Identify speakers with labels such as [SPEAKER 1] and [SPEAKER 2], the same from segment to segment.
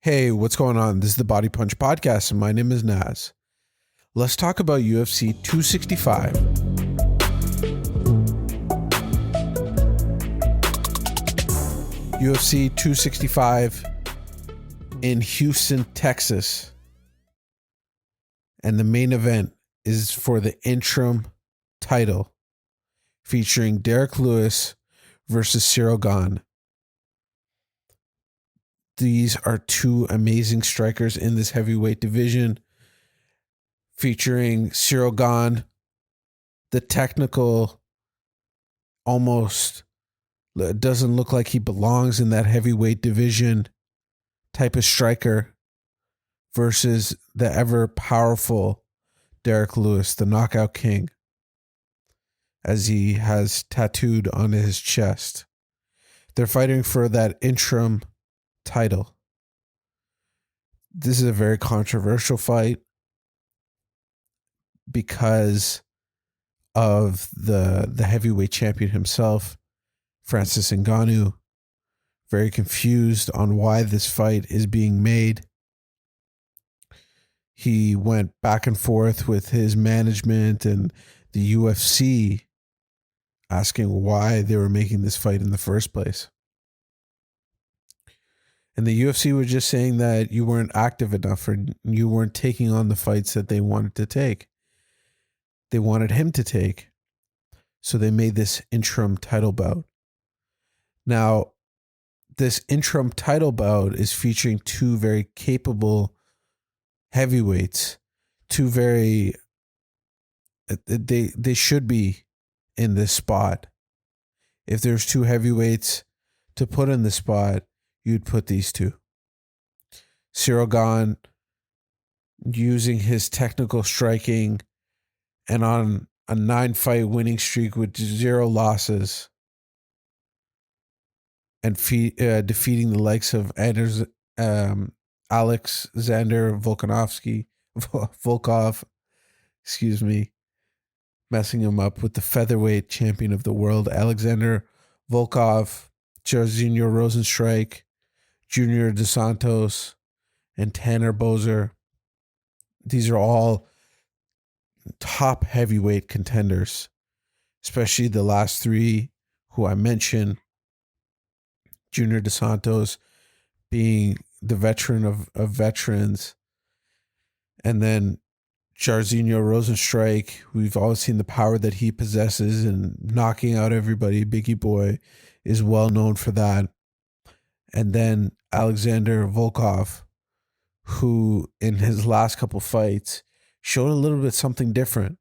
[SPEAKER 1] Hey, what's going on? This is the Body Punch Podcast, and my name is Naz. Let's talk about UFC 265. UFC 265 in Houston, Texas. And the main event is for the interim title, featuring Derrick Lewis versus Ciryl Gane. These are two amazing strikers in this heavyweight division, featuring Ciryl Gane, the technical, almost doesn't look like he belongs in that heavyweight division type of striker, versus the ever powerful Derrick Lewis, the knockout king, as he has tattooed on his chest. They're fighting for that interim title. This is a very controversial fight because of the heavyweight champion himself, Francis Ngannou, very confused on why this fight is being made. He went back and forth with his management and the UFC, asking why they were making this fight in the first place. And the UFC was just saying that you weren't active enough, or you weren't taking on the fights that they wanted to take. They wanted him to take. So they made this interim title bout. Now, this interim title bout is featuring two very capable heavyweights. Two very... They should be in this spot. If there's two heavyweights to put in the spot, you'd put these two. Ciryl Gane, using his technical striking and on a 9-fight winning streak with 0 losses, and defeating the likes of Alexander Volkov, messing him up with the featherweight champion of the world, Alexander Volkov, Jairzinho Rozenstruik, Junior Dos Santos, and Tanner Boser. These are all top heavyweight contenders, especially the last three who I mentioned. Junior Dos Santos being the veteran of veterans. And then Jairzinho Rozenstruik, we've all seen the power that he possesses in knocking out everybody. Biggie Boy is well known for that. And then Alexander Volkov, who in his last couple fights showed a little bit something different.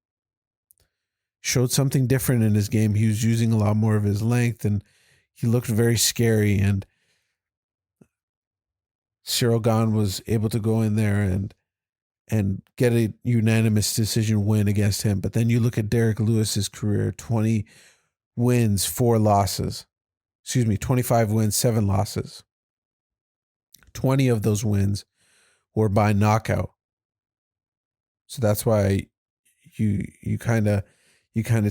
[SPEAKER 1] Showed something different in his game. He was using a lot more of his length, and he looked very scary. And Ciryl Gane was able to go in there and get a unanimous decision win against him. But then you look at Derrick Lewis's career: 20 wins, 4 losses. 25 wins, 7 losses. 20 of those wins were by knockout. So that's why you kind of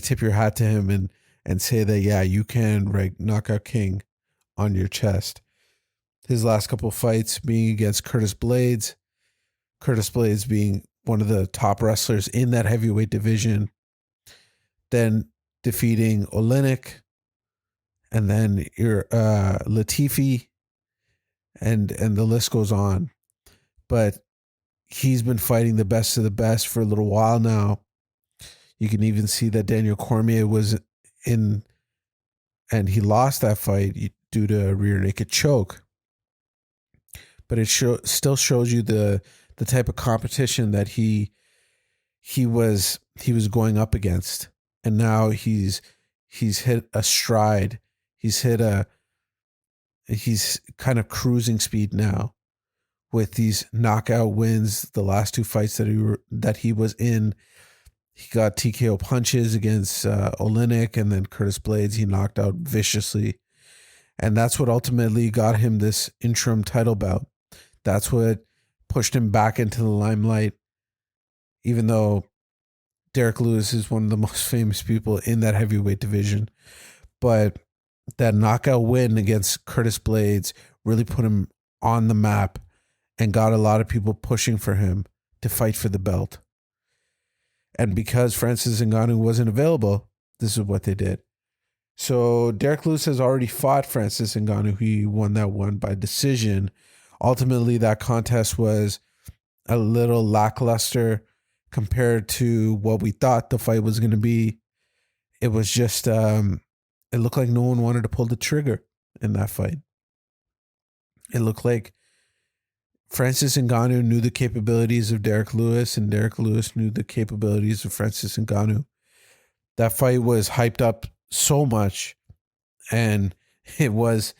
[SPEAKER 1] tip your hat to him and say that, yeah, you can write knockout king on your chest. His last couple of fights being against Curtis Blades being one of the top wrestlers in that heavyweight division, then defeating Oleinik, and then your Latifi, and the list goes on. But he's been fighting the best of the best for a little while now. You can even see that Daniel Cormier was in, and he lost that fight due to a rear naked choke. But it still shows you the type of competition that he was going up against. And now he's hit a stride. He's kind of cruising speed now with these knockout wins. The last 2 fights that he was in, he got TKO punches against Oleinik, and then Curtis Blades he knocked out viciously. And that's what ultimately got him this interim title bout. That's what pushed him back into the limelight, even though Derrick Lewis is one of the most famous people in that heavyweight division. But that knockout win against Curtis Blades really put him on the map and got a lot of people pushing for him to fight for the belt. And because Francis Ngannou wasn't available, this is what they did. So Derrick Lewis has already fought Francis Ngannou. He won that one by decision. Ultimately, that contest was a little lackluster compared to what we thought the fight was going to be. It was just, it looked like no one wanted to pull the trigger in that fight. It looked like Francis Ngannou knew the capabilities of Derrick Lewis, and Derrick Lewis knew the capabilities of Francis Ngannou. That fight was hyped up so much, and it was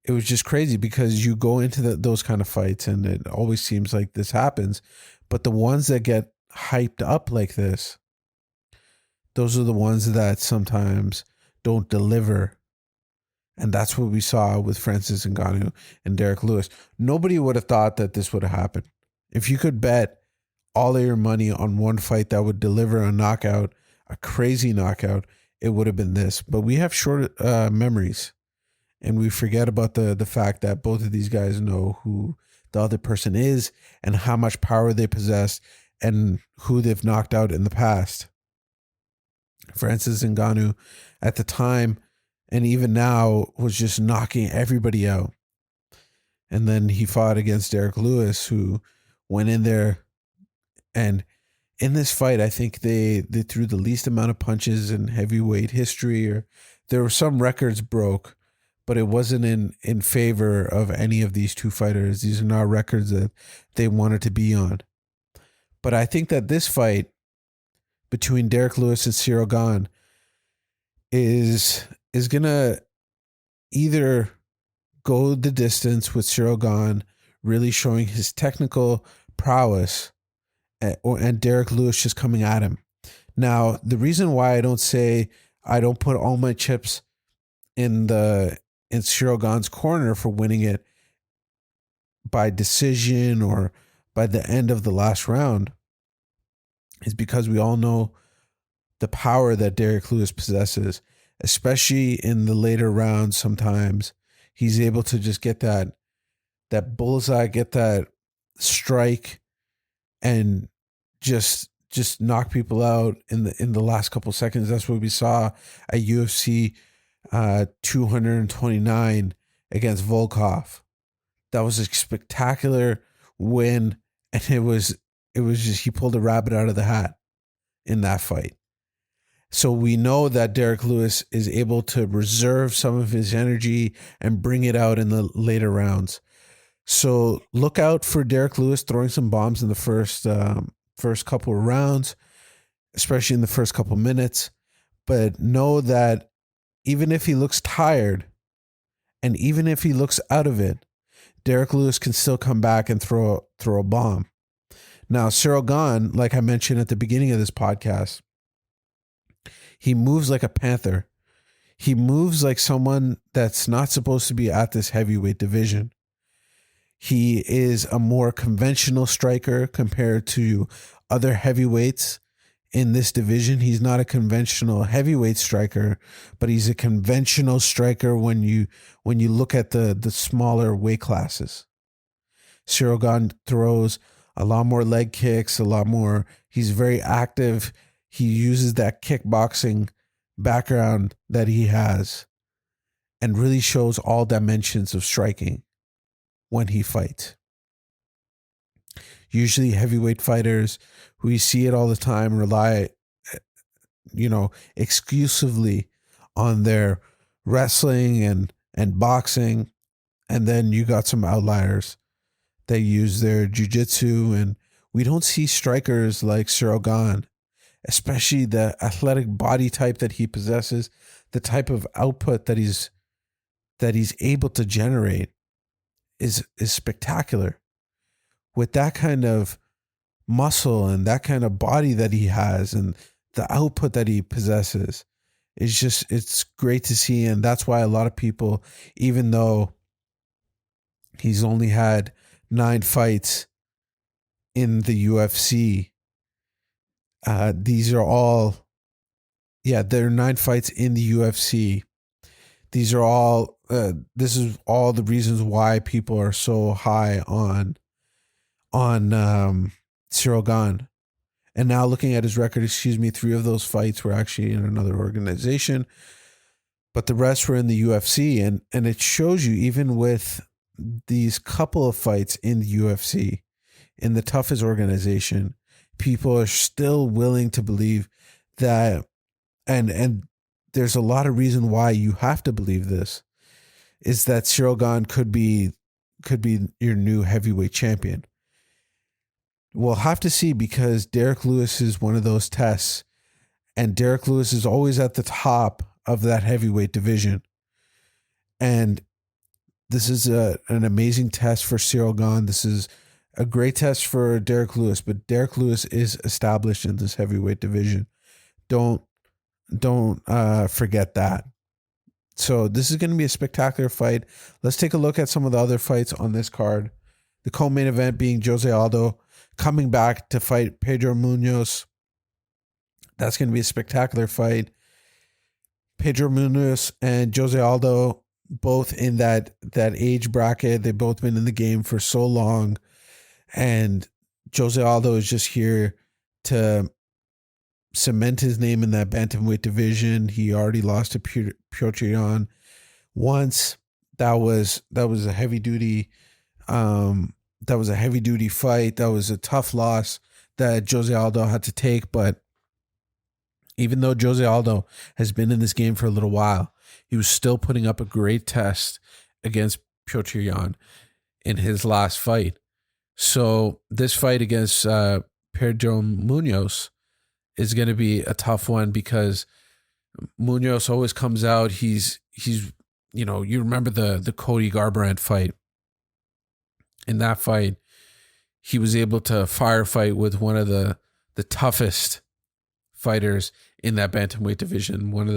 [SPEAKER 1] just crazy because you go into those kind of fights, and it always seems like this happens, but the ones that get hyped up like this, those are the ones that sometimes don't deliver. And that's what we saw with Francis Ngannou and Derrick Lewis. Nobody would have thought that this would have happened. If you could bet all of your money on one fight that would deliver a knockout, a crazy knockout, it would have been this. But we have short memories, and we forget about the fact that both of these guys know who the other person is and how much power they possess and who they've knocked out in the past. Francis Ngannou at the time, and even now, was just knocking everybody out. And then he fought against Derrick Lewis, who went in there. And in this fight, I think they threw the least amount of punches in heavyweight history. Or there were some records broke, but it wasn't in favor of any of these two fighters. These are not records that they wanted to be on. But I think that this fight between Derrick Lewis and Ciryl Gane is going to either go the distance with Ciryl Gane really showing his technical prowess, and Derrick Lewis just coming at him. Now, the reason why I don't put all my chips in Ciryl Gane's corner for winning it by decision or by the end of the last round is because we all know the power that Derrick Lewis possesses, especially in the later rounds. Sometimes he's able to just get that bullseye, get that strike, and just knock people out in the last couple seconds. That's what we saw at UFC 229 against Volkov. That was a spectacular win, and it was just, he pulled a rabbit out of the hat in that fight. So we know that Derrick Lewis is able to reserve some of his energy and bring it out in the later rounds. So look out for Derrick Lewis throwing some bombs in the first couple of rounds, especially in the first couple minutes. But know that even if he looks tired and even if he looks out of it, Derrick Lewis can still come back and throw a bomb. Now, Ciryl Gane, like I mentioned at the beginning of this podcast, he moves like a panther. He moves like someone that's not supposed to be at this heavyweight division. He is a more conventional striker compared to other heavyweights in this division. He's not a conventional heavyweight striker, but he's a conventional striker when you look at the smaller weight classes. Ciryl Gane throws a lot more leg kicks, a lot more. He's very active. He uses that kickboxing background that he has and really shows all dimensions of striking when he fights. Usually heavyweight fighters, who you see it all the time, rely, exclusively on their wrestling and boxing. And then you got some outliers that use their jiu-jitsu, and we don't see strikers like Ciryl Gane, especially the athletic body type that he possesses, the type of output that he's able to generate is spectacular. With that kind of muscle and that kind of body that he has and the output that he possesses, it's great to see. And that's why a lot of people, even though he's only had 9 fights in the UFC, these are all, there are 9 fights in the UFC. These are all, this is all the reasons why people are so high on on Ciryl Gane. And now looking at his record, 3 of those fights were actually in another organization, but the rest were in the UFC. And it shows you, even with these couple of fights in the UFC, in the toughest organization, people are still willing to believe that, and there's a lot of reason why you have to believe this, is that Ciryl Gane could be your new heavyweight champion. We'll have to see, because Derrick Lewis is one of those tests, and Derrick Lewis is always at the top of that heavyweight division. And this is an amazing test for Ciryl Gane. This is a great test for Derrick Lewis, but Derrick Lewis is established in this heavyweight division. Don't forget that. So this is going to be a spectacular fight. Let's take a look at some of the other fights on this card. The co-main event being José Aldo coming back to fight Pedro Munhoz. That's going to be a spectacular fight. Pedro Munhoz and José Aldo, both in that age bracket. They've both been in the game for so long. And José Aldo is just here to cement his name in that bantamweight division. He already lost to Petr Yan once. That was a heavy duty. That was a heavy duty fight. That was a tough loss that José Aldo had to take. But even though José Aldo has been in this game for a little while, he was still putting up a great test against Petr Yan in his last fight. So this fight against Pedro Munhoz is going to be a tough one, because Munhoz always comes out. He's you remember the Cody Garbrandt fight. In that fight, he was able to firefight with one of the toughest fighters in that bantamweight division, one of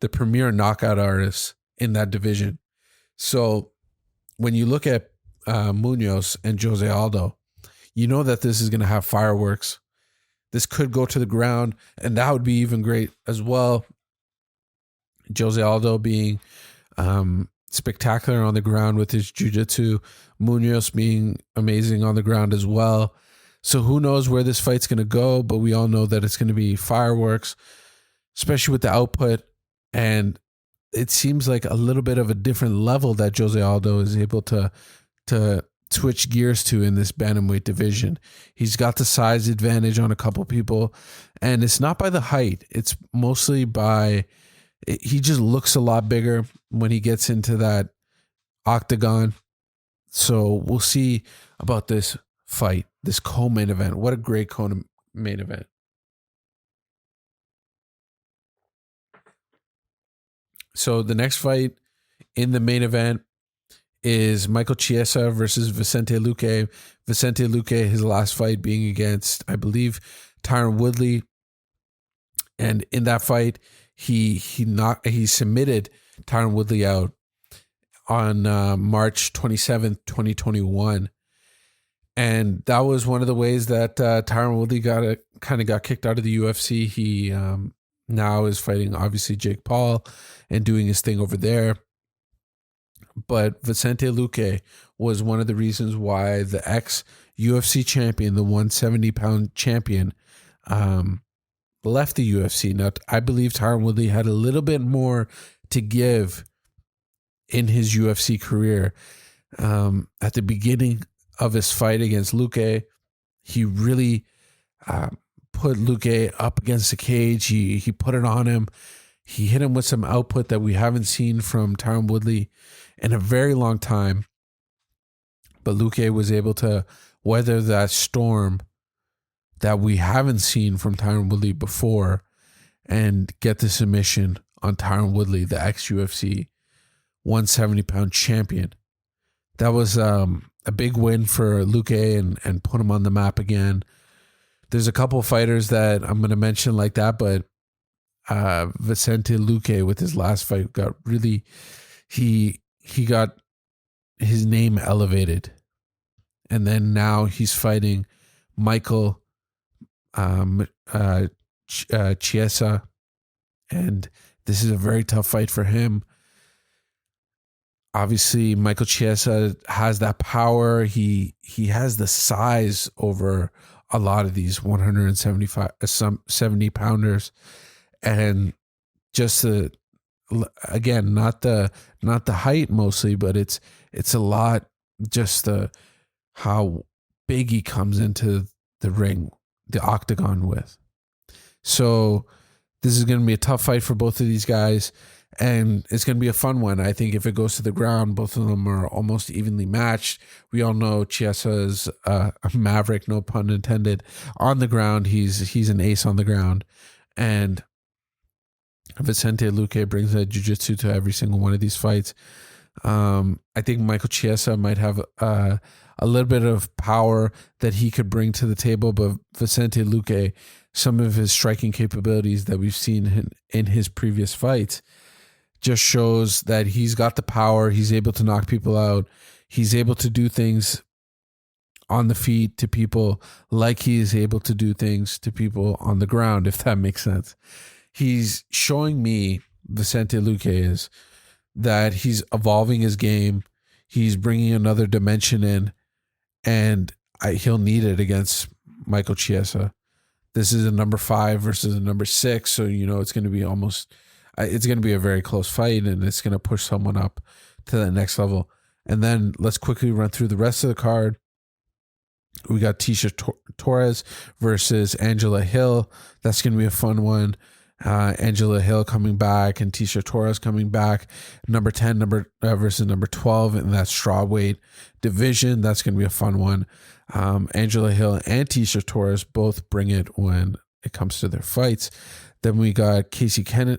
[SPEAKER 1] the premier knockout artists in that division. So when you look at Munhoz and José Aldo, you know that this is going to have fireworks. This could go to the ground, and that would be even great as well. José Aldo being spectacular on the ground with his jiu-jitsu, Munhoz being amazing on the ground as well. So who knows where this fight's going to go, but we all know that it's going to be fireworks, especially with the output. And it seems like a little bit of a different level that José Aldo is able to switch gears to in this bantamweight division. He's got the size advantage on a couple people, and it's not by the height. It's mostly by, he just looks a lot bigger when he gets into that octagon. So we'll see about this fight, this co-main event. What a great co-main event. So the next fight in the main event is Michael Chiesa versus Vicente Luque. Vicente Luque, his last fight being against, I believe, Tyron Woodley. And in that fight, he submitted Tyron Woodley out on March 27th, 2021. And that was one of the ways that Tyron Woodley got kicked out of the UFC. He now is fighting, obviously, Jake Paul and doing his thing over there. But Vicente Luque was one of the reasons why the ex-UFC champion, the 170-pound champion, left the UFC. Now, I believe Tyron Woodley had a little bit more to give in his UFC career. At the beginning of his fight against Luque, he really put Luque up against the cage. He put it on him. He hit him with some output that we haven't seen from Tyron Woodley in a very long time. But Luque was able to weather that storm that we haven't seen from Tyron Woodley before and get the submission on Tyron Woodley, the ex-UFC 170-pound champion. That was a big win for Luque and put him on the map again. There's a couple fighters that I'm going to mention like that, but Vicente Luque with his last fight got really, he got his name elevated. And then now he's fighting Michael Chiesa, and this is a very tough fight for him. Obviously, Michael Chiesa has that power. He has the size over a lot of these 70 pounders, and just the again not the height mostly, but it's a lot just the how big he comes into the ring, the octagon with. So this is going to be a tough fight for both of these guys, and it's going to be a fun one. I think if it goes to the ground, both of them are almost evenly matched. We all know Chiesa is a maverick, no pun intended. On the ground, he's an ace on the ground, and Vicente Luque brings that jiu-jitsu to every single one of these fights. I think Michael Chiesa might have a little bit of power that he could bring to the table, but Vicente Luque, some of his striking capabilities that we've seen in his previous fights just shows that he's got the power. He's able to knock people out. He's able to do things on the feet to people like he is able to do things to people on the ground, if that makes sense. He's showing me, Vicente Luque is, that he's evolving his game. He's bringing another dimension in, and he'll need it against Michael Chiesa. This is a number 5 versus a number 6, so it's going to be it's going to be a very close fight, and it's going to push someone up to that next level. And then let's quickly run through the rest of the card. We got Tecia Torres versus Angela Hill. That's going to be a fun one. Angela Hill coming back and Tecia Torres coming back. Number 10 versus number 12 in that strawweight division. That's going to be a fun one. Angela Hill and Tecia Torres both bring it when it comes to their fights. Then we got Casey Kenny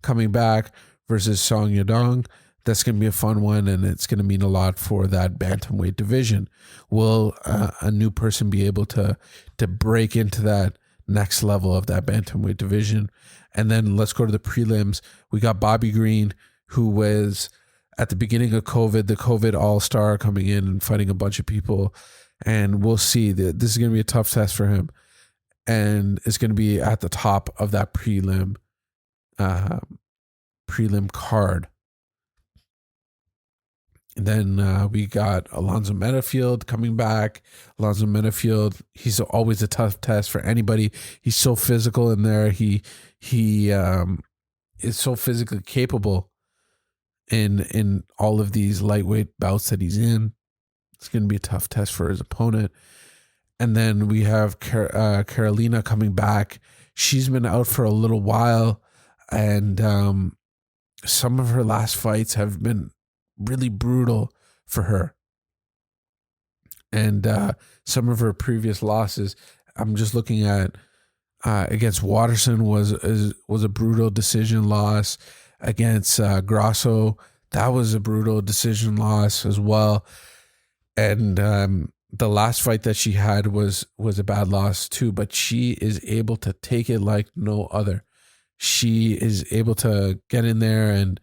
[SPEAKER 1] coming back versus Song Yadong. That's going to be a fun one, and it's going to mean a lot for that bantamweight division. Will a new person be able to break into that next level of that bantamweight division? And then let's go to the prelims. We got Bobby Green, who was at the beginning of COVID, the COVID all-star, coming in and fighting a bunch of people. And we'll see that this is going to be a tough test for him. And it's going to be at the top of that prelim card. And then we got Alonzo Metafield coming back. Alonzo Metafield, he's always a tough test for anybody. He's so physical in there. He is so physically capable in all of these lightweight bouts that he's in. It's going to be a tough test for his opponent. And then we have Carolina coming back. She's been out for a little while, and some of her last fights have been really brutal for her. And some of her previous losses, I'm just looking at against Watterson was a brutal decision loss. Against Grasso, that was a brutal decision loss as well. And the last fight that she had was a bad loss too, but she is able to take it like no other. She is able to get in there and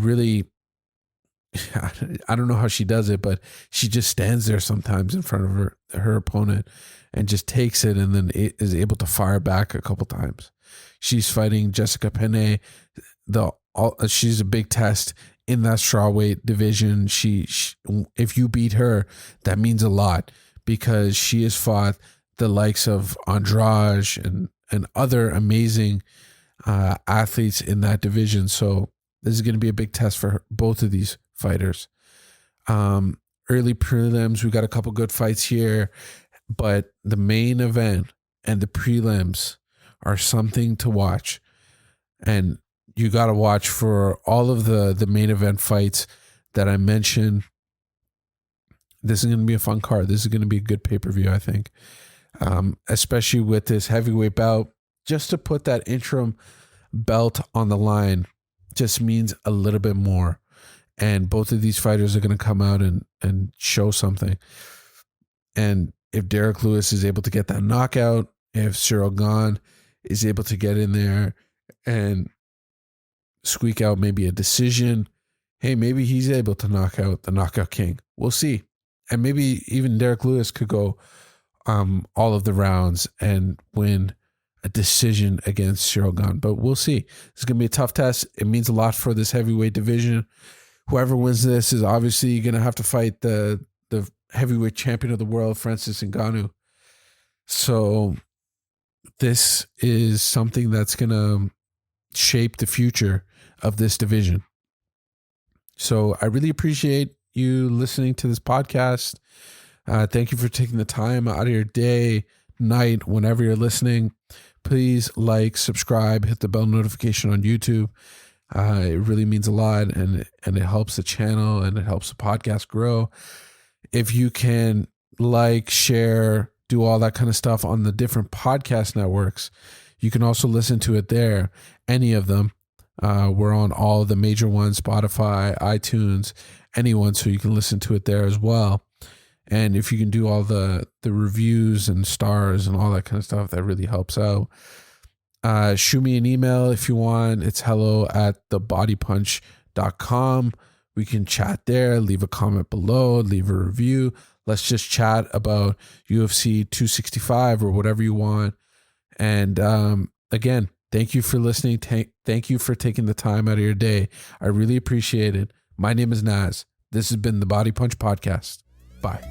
[SPEAKER 1] really, I don't know how she does it, but she just stands there sometimes in front of her opponent and just takes it, and then is able to fire back a couple times. She's fighting Jessica Penne. She's a big test in that strawweight division. She if you beat her, that means a lot, because she has fought the likes of Andrade and other amazing athletes in that division. So this is going to be a big test for both of these fighters. Early prelims, we got a couple good fights here, but the main event and the prelims are something to watch. And you got to watch for all of the main event fights that I mentioned. This is going to be a fun card. This is going to be a good pay-per-view, I think. Especially with this heavyweight bout. Just to put that interim belt on the line just means a little bit more. And both of these fighters are going to come out and show something. And if Derrick Lewis is able to get that knockout, if Ciryl Gane is able to get in there and squeak out maybe a decision, hey, maybe he's able to knock out the knockout king. We'll see. And maybe even Derrick Lewis could go all of the rounds and win a decision against Ciryl Gane. But we'll see. It's going to be a tough test. It means a lot for this heavyweight division. whoever wins this is obviously going to have to fight the heavyweight champion of the world, Francis Ngannou. So this is something that's going to shape the future of this division. So I really appreciate you listening to this podcast. Thank you for taking the time out of your day, night, whenever you're listening. Please like, subscribe, hit the bell notification on YouTube. It really means a lot, and it helps the channel and it helps the podcast grow. If you can like, share, do all that kind of stuff on the different podcast networks, you can also listen to it there, any of them. We're on all the major ones, Spotify, iTunes, anyone, so you can listen to it there as well. And if you can do all the reviews and stars and all that kind of stuff, that really helps out. Shoot me an email if you want. It's hello@thebodypunch.com. We can chat there, leave a comment below, leave a review. Let's just chat about UFC 265 or whatever you want. And again, thank you for listening. Thank you for taking the time out of your day. I really appreciate it. My name is Naz. This has been the Body Punch Podcast. Bye.